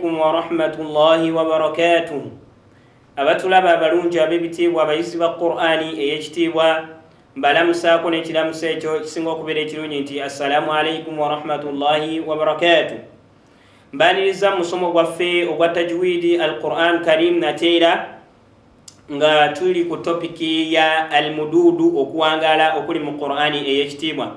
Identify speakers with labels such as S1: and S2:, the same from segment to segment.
S1: ورحمة الله وبركاته. abatulaba abalungi ab'ebitiibwa abayizi ba Qur'ani ey'ekitiibwa mbalamusaako n'ekiramusa ekyo kisinga okubeera ekirungi nti assalamu alaikum warahmatullahi wabarakatuh. mbaniriza musomo gwaffe ogwa tajwidi al Qur'an Karim nateera nga tuli ku topiki ya almududu okuwangala okuli mu Qur'ani ey'ekitiibwa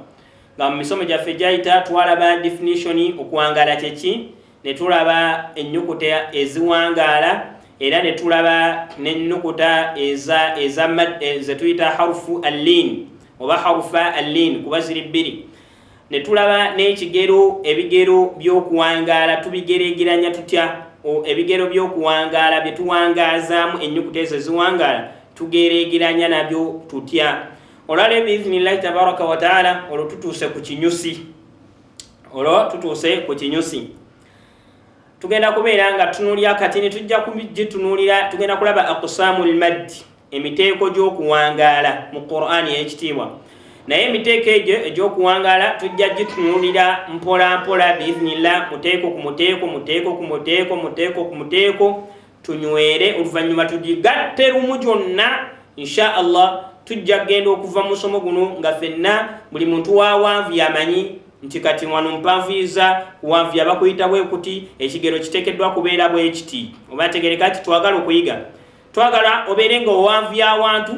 S1: nga mu misomo gyaffe gyayita twalaba definition okuwangala kyeki, ne tulaba ennyukuta eziwangala era ne tulaba n'ennyukuta ze tuyita harufu allin oba harufa allin kuba ziri bbiri. Ne tulaba n'ekigero ebigero by'okuwangala tubigeregeranya tutya, ebigero by'okuwangala bye tuwangazaamu ennyukuta ezo ziwangala tugeregeranya nabyo tutya. Olwaleero biiznillahi tabaraka wa taala olwo tutuuse ku kinyusi. Tugenda kubeera nga tunulya kati ne tujja kugitunulira, tugenda kulaba aqsamul madd, emiteeko gy'okuwangaala mu Qur'ani ey'ekitiibwa. Naye emiteeko egyo egy'okuwangaala tujja gitunulira mpola mpola biiznillah, muteeko ku muteeko, muteeko ku muteeko, muteeko ku muteeko, tunywere oluvannyuma tugigatte lumu gyonna insha Allah. Tujja kgenda okuva mu musomo guno nga ffenna buli muntu waawanvi amanyi nti kati wano mpanviiza kuwanvya bakuyita bwe kuti, ekigero kiteekeddwa kubeera bwe kiti. Oba tegereka ti twagala okuyiga, twagala obeere nga owanvya awantu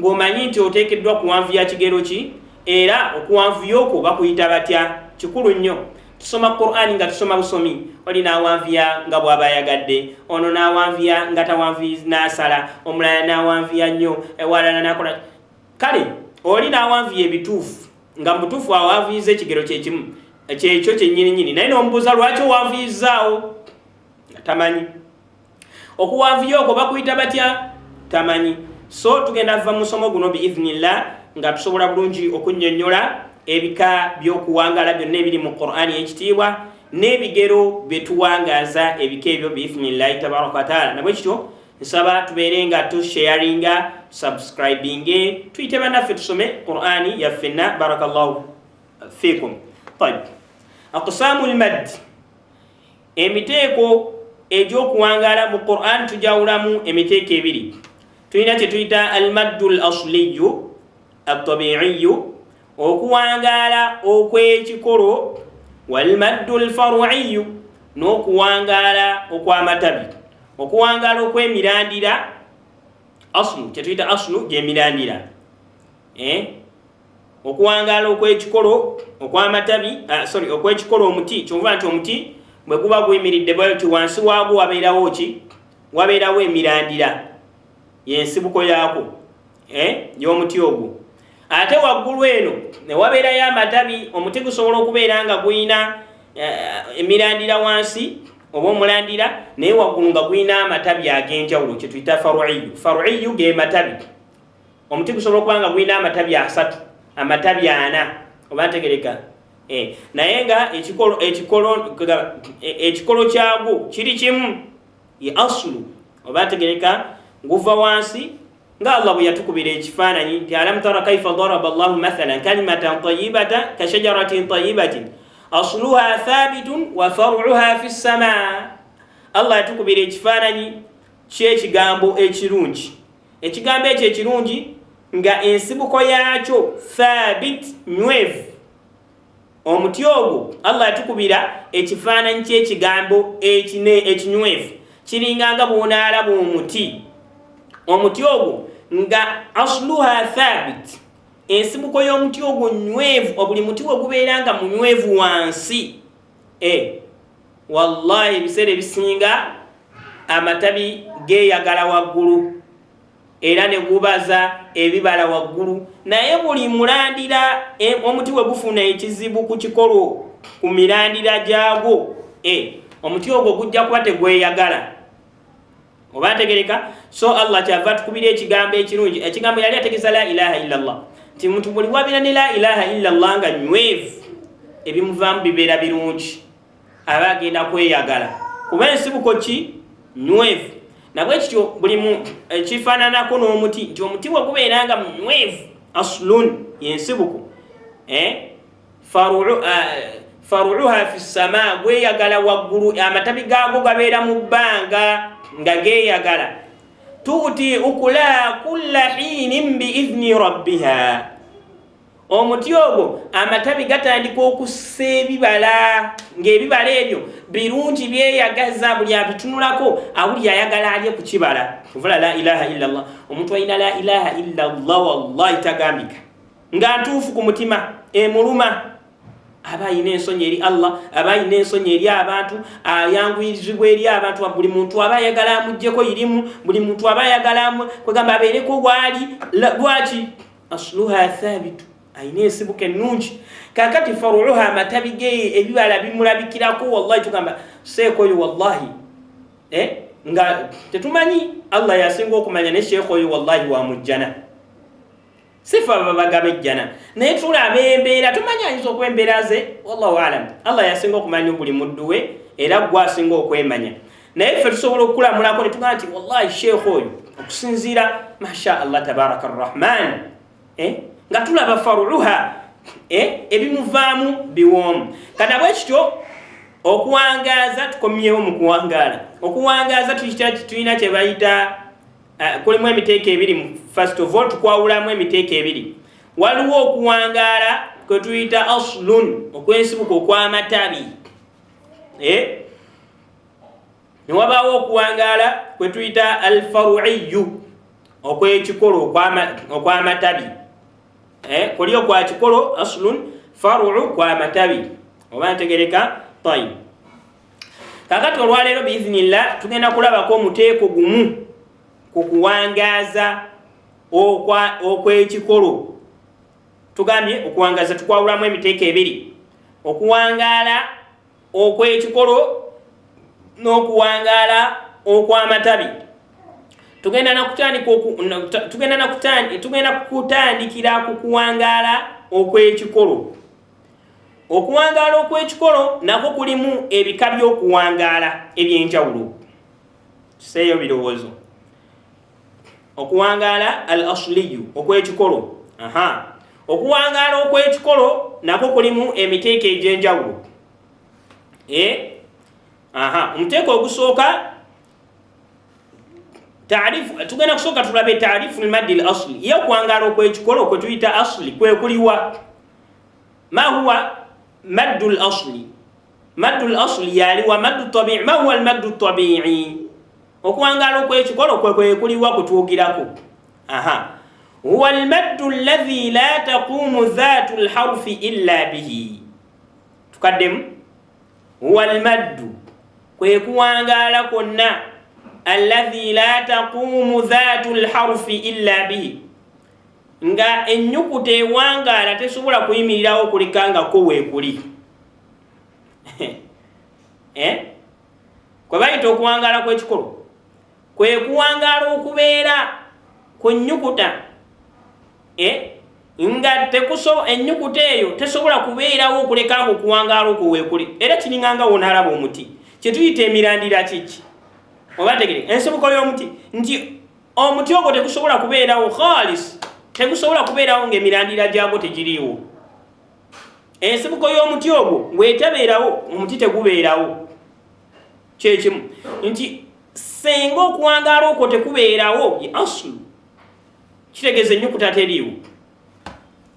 S1: ng'omanyi nti oteekeddwa kuwanvya kigero ki, era okuwanvya okwo bakuyita batya. Kikulu nnyo. Tusoma Qur'ani nga tusoma busomi, oli n'awanvya nga bw'aba ayagadde, ono n'awanvya nga tawanvya n'asala, omulala n'awanvya nnyo, ewalala n'akola. Kale oli n'awanvya ebituufu nga mutuufu awanviiza ekigero kyekimu kyekyo kyennyini, naye n'omubuuza lwaki owanviizaawo tamanyi. Okuwanvya okwo bakuyita batya tamanyi. So tugenda va mu musomo guno biiznillah nga tusobola bulungi okunnyonnyola ebika by'okuwangala byonna ebiri mu Qur'ani y'ekitiibwa n'ebigero bye tuwangaaza ebika ebyo biiznillah tabaraka wa taala. Nabwe kityo nsaba tubeere nga tusharinga, subscribing, tuyite bannaffe tusome Qur'ani yaffenna. Barakallahu fikum. Tayib, aqsamul madd, emiteeko egy'okuwangaala mu Qur'an tujawulamu emiteeko ebiri. Tulina kye tuyita almaddul asliyu attabiiyu, okuwangaala okw'ekikolo, walmaddul far'iyu, n'okuwangaala okw'amatabi. Okuwangaala okw'emirandira, aslu kye tuyita aslu gy'emirandira, okuwangaala okw'ekikolo okw'amatabi, okw'ekikolo omuti, kyova nti omuti bwe guba guyimiridde bwetyo wansi waagwo wabeerawo ki, wabeerawo emirandira, y'ensibuko yaako y'omuti ogwo. Ate waggulu eno ne wabeerayo amatabi. Omuti gusobola okubeera nga guyina emirandira wansi oba omulandira, naye waggulu nga guyina amatabi ag'enjawulo, kye tuyita far'iyu. Far'iyu ge matabi. Omuti gusobola okuba nga guyina amatabi 3, amatabi 4, oba ntegereka. Naye nga ekikolo kyagwo kiri kimu, ye aslu, oba ntegereka, guva wansi nga Allah bwe yatukubira ekifaananyi nti alam tara kaifa daraba Allahu mathalan kalimatan tayyibatan ka shajaratin tayyibatin asluha thabitun wa far'uha fi ssamaa. Allah yatukubira ekifaananyi ky'ekigambo ekirungi. Ekigambo ekyo ekirungi nga ensibuko yaakyo thabit, nywevu. Omuti ogwo Allah yatukubira ekifaananyi ky'ekigambo ekinywevu, kiringanga bw'onaalaba omuti ogwo nga asluha thabit, ensibuko y'omuti ogwo nywevu. Buli muti we gubeera nga munywevu wansi, wallahi ebiseera ebisinga amatabi geeyagala waggulu era ne gubaza ebibala waggulu. Naye buli mulandira omuti we gufuna ekizibu ku kikolo, ku mirandira gyagwo, omuti ogwo gujja kuba tegweyagala, oba ntegereka. So Allah kyava tukubira ekigambo ekirungi. Ekigambo yali ategeeza la ilaha illallah, nti muntu buli wabeera ne la ilaha illallah nga nywevu, ebimuvaamu bibeera birungi, aba agenda kweyagala kuba ensibuko ki nywevu. Nabwe kityo buli kifaananako n'omuti, nti omuti we gubeera nga nywevu, aslun yensibuko, faruuha fi sama gweyagala waggulu amatabi gago gabeera mu bbanga nga geeyagala tuuti ukula kulla hiinin biidhni rabbiha omuti ogwo amatabi gatandika okussa ebibala ng'ebibala ebyo birungi byeyagaza buli abitunulako awuli ayagala alye ku kibala vula la ilaha illallah omuntu alina la ilaha illallah wallahi tagambika nga ntuufu ku mutima emuluma aba ayina ensonyi eri Allah aba ayina ensonyi eri abantu ayanguyirizibwa eri abantu buli muntu aba ayagala amuggyeko irimu buli muntu aba ayagala kwegamba abeereko gwali lwaki asluha thabitu ayina ensibuka ennungi kakati faruuha amatabi ge ebibala bimulabikirako wallahi tugamba sheekh oyo wallahi nga tetumanyi Allah yasinga okumanya ne sheekh oyo wallahi wamujjana sifa babagaba ejjana naye tulaba embeera tumanyi ayinza okwembeera ze wallahu alam Allah yasinga okumanya buli muddu we era gwe asinga okwemanya naye ffe tusobola okukulamulako ne tugamba nti wallahi sheekh oyo okusinziira masha Allah tabaraka arrahman nga tulaba faruuha ebimuvaamu biwoomu kana bwe kityo okuwangaza tukomyewo mu kuwangaala okuwangaza tulina kye bayita kulimu emiteeko ebiri first of all tukwawulamu emiteeko ebiri waliwo okuwangaala kwe tuyita aslun okwensibuka okw'amatabi ne wabaawo okuwangaala kwe tuyita alfaruiyu okw'ekikolo okw'amatabi kuliyo kwa kikolo aslun faruu kwa matabi oba ntegereka tayib kakati olwaleero biiznillah tugenda kulabako omuteeko gumu ku kuwangaza okw'ekikolo tugambye okuwangaza tukwawulamu emiteeko ebiri okuwangaala okw'ekikolo n'okuwangaala okw'amatabi tugenda kutandikira ku kuwangaala okw'ekikolo okuwangaala okw'ekikolo nako kulimu ebika by'okuwangaala ebyenjawulo kiseeyo birowoozo okuwangaala al asliyu okw'ekikolo okuwangaala okw'ekikolo nako kulimu emiteeko egy'enjawulo omuteeko ogusooka tugenda kusooka tulabe taarifu lmaddi al asli iyo okuwangaala okw'ekikolo kwe tuyita asli kwe kuliwa ma huwa maddu al asli maddu al asli yaliwa maddu tabi'i ma huwa al maddu tabi'i okuwangaala okw'ekikolo kwe kuliwa kutwogirako huwa al maddu alladhi la taqumu dhatu al harfi illa bihi tukaddemu huwa al maddu kwe kuwangaala kwonna alladhi la taqumu dhatu alharfi illa bihi nga ennyukuta ewangaala tesobola kuyimirirawo okulikangako weekuli kwe bayita okuwangaala kw'ekikolo kwe kuwangaala okubeera ku nnyukuta nga ennyukuta eyo tesobola kubeerawo okulekanga okuwangaala okwo weekuli era kininganga wonaalaba omuti kyetuyita emirandira kiki oba tegere ensibuko y'omuti nti omuti ogwo tegusobola kubeerawo khalis tegusobola kubeerawo ng'emirandira gyagwo tegiriiwo ensibuko y'omuti ogwo bw'etabeerawo omuti tegubeerawo kyekimu nti senga okuwangaala okwo tekubeerawo ye aslu kitegeeza ennyukuta teriiwo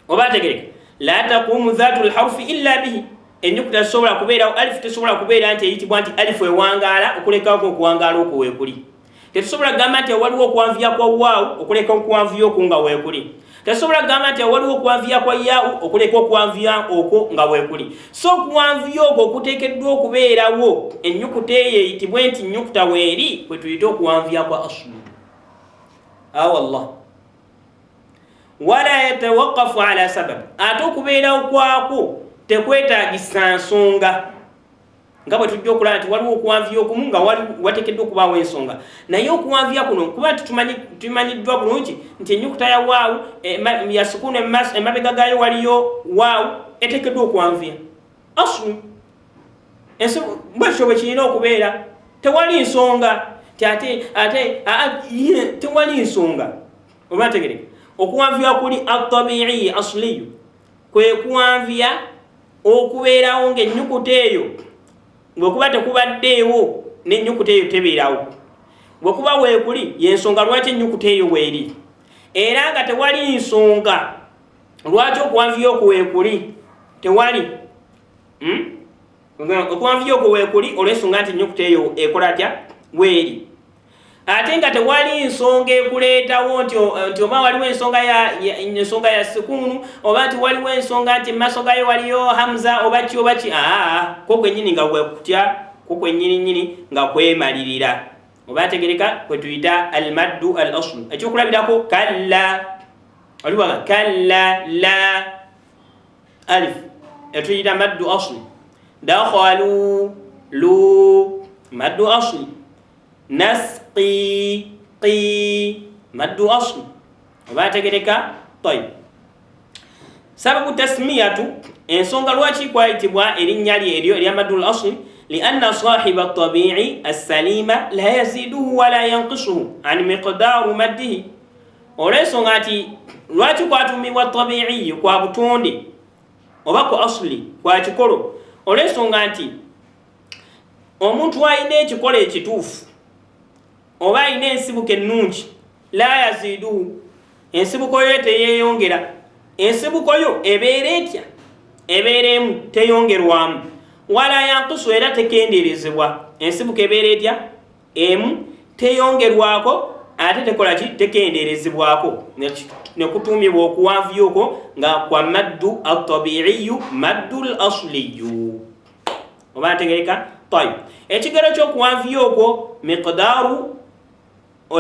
S1: oba tegereka la taqumu dhatu lharfi illa bihi ennyukuta tesobola kubeerawo alifu tesobola kubeera nti eyitibwa nti alifu ewangaala okulekako okuwangaala okwo weekuli tetusobola kugamba nti waliwo okuwanviya kwa waawu okuleka okuwanviya okwo nga weekuli tetusobola kugamba nti waliwo okuwanviya kwa yaawu okuleka okuwanviya okwo nga weekuli so okuwanviya okwo okuteekeddwa okubeerawo ennyukuta eyo eyitibwe nti nnyukuta weeri kwe tuyita okuwanviya kwa aslu awallah wala yatawaqafu ala sabab ate okubeerawo kwako tekwetaagisa nsonga nga bwe tujja okulaba nti waliwo okuwanviya okumu nga wateekeddwa okubaawo ensonga naye okuwanviya kuno kuba tumanyiddwa bulungi nti ennyukuta ya waawu ya sukunu emabega gaayo waliyo waawu eteekeddwa okuwanviya aslu bwekityo bwe kirina okubeera tewali nsonga tewali nsonga oba ntegereka okuwanviya kuli atabi'i asliyu kwe kuwanviya okubeerawo ng'ennyukuta eyo bwekuba tekubaddeewo n'ennyukuta eyo tebeerawo. Bwekuba weekuli y'ensonga lwaki ennyukuta eyo weeri, era nga tewali nsonga lwaki okuwanviya okwo weekuli tewali. Okuwanviya okwo weekuli olw'ensonga nti ennyukuta eyo ekola atya weeri. Ate nga tewali nsonga ekuleetawo nti oba waliwo ensonga ya sukunu, oba nti waliwo ensonga nti maaso gayo waliyo hamza oba ki oba ki. Ko kwennyini nga wekutya, ko kwennyini nga kwemalirira. Oba tegereka kwe tuyita almaddu al aslu. Ekyokulabirako kalla, oliwaga kalla la alif etuyita maddu asli. Dakhalu lu maddu asli. Nasqi qi maddu asli. Oba tegereka tayib. Sababu tasmiyatu, ensonga lwaki kwayitibwa erinnya eryo erya maddu al asli, لأن صاحب الطبيعي السليم لا يزيده ولا ينقصه عن مقدار مده. olw'ensonga nti lwaki kwatumibwa tabiiyi kwa butonde oba ku asuli kwa kikolo, olw'ensonga nti omuntu alina ekikolo ekituufu oba alina ensibuko ennungi, la yaziduhu, ensibuko yo teyeeyongera. Ensibuko yo ebeera etya? Ebeera emu, teyongerwamu. Wala yankusu, era tekendeerezebwa. Ensibuko ebeera etya? Emu, teyongerwako ate tekola ki? Tekendeerezebwako. Nekutuumibwa okuwanvuya okwo nga kwa maddu at-tabiiyu maddu al-asliyu. Oba ntegereka? Tayib. Ekigero ky'okuwanvuya okwo miqdaaru,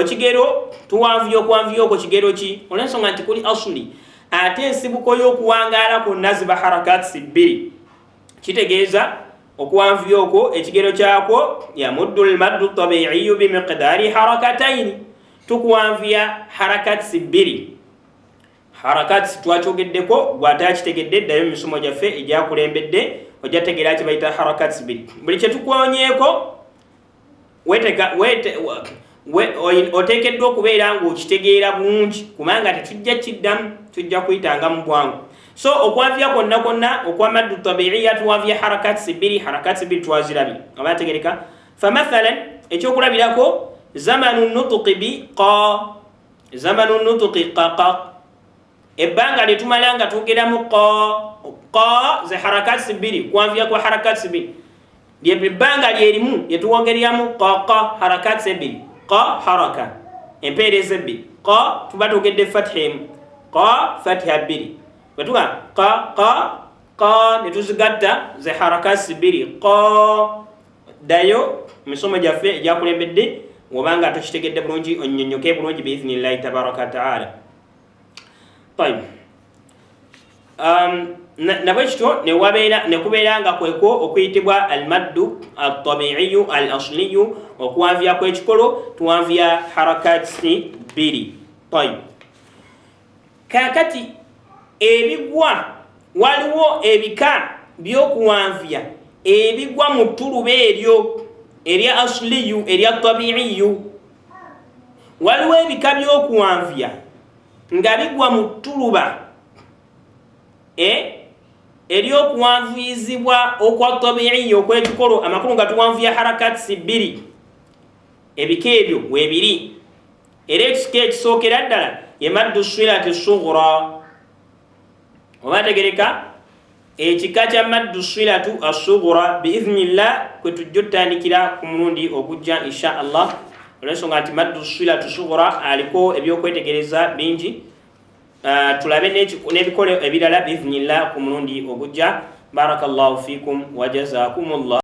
S1: ekigero tuwanvuya okuwanvuya okwo kigero ki? Olw'ensonga nti kuli asli, ate ensibuko y'okuwangaala kwonna ziba harakati bbiri. Kitegeeza okuwanvuya okwo ekigero kyakwo yamuddu al-maddu at-tabiiyu bimiqdaari harakataini. Tukuwanvuya harakati bbiri. Harakati twakyogeddeko, bw'ate akitegedde ddayo mu misomo gyaffe egyakulembedde ojja tegeera kye bayita harakati bbiri. Buli kye tukwonyeeko oteekeddwa okubeera ng'okitegeera bulungi, kubanga tetujja kiddamu, tujja kuyitanga mu bwangu. So okuwanvuya kwonna kwonna okwa maddu tabiiya tuwanvuya harakati bbiri. Harakati bbiri twazirabye, oba tegereka. Famathalan, ekyokulabirako zamanu nutuqi bi qa, zamanu nutuqi qa. Ebbanga lyetumala nga twogeramu qa ze harakati bbiri, kuwanvuya kwa harakati bbiri, lyebbanga lyerimu lyetuwongereramu qa harakati bbiri. Qa haraka empeereza bbiri. Qa tuba twogedde fatha emu, qa fatha bbiri. Bwetuga qa netuzigatta ze harakati bbiri. Qa dayo misomo gyaffe egyakulembedde wobanga tukitegedde bulungi onnyonnyoke bulungi biiznillahi tabaraka wataala. Tayib. Nabwe kityo nekubeera nga kweko okuyitibwa almaddu at-tabiiyu al-asliyu, okuwanvuya kw'ekikolo tuwanvuya harakati bbiri. Tayib. Kaakati ebigwa, waliwo ebika by'okuwanvuya ebigwa mu ttuluba eryo erya asliyu erya tabiiyu. Waliwo ebika by'okuwanvuya nga bigwa mu ttuluba ery'okuwanvuyizibwa okwa tabiiyi okw'ekikolo, amakulu nga tuwanvuya harakati bbiri. Ebika ebyo weebiri, era ekika ekisookera ddala ye maddu silati sughra. Oba tegereka, ekika kya maddu silatu as-sughra biiznillah kwe tujja tutandikira ku mulundi ogujja insha Allah, olw'ensonga nti maddu silatu sughra aliko ebyokwetegereza bingi. Tulabe n'ebikolo ebirala biiznillah ku mulundi ogujja. Barakallahu fikum wa jazakumullah.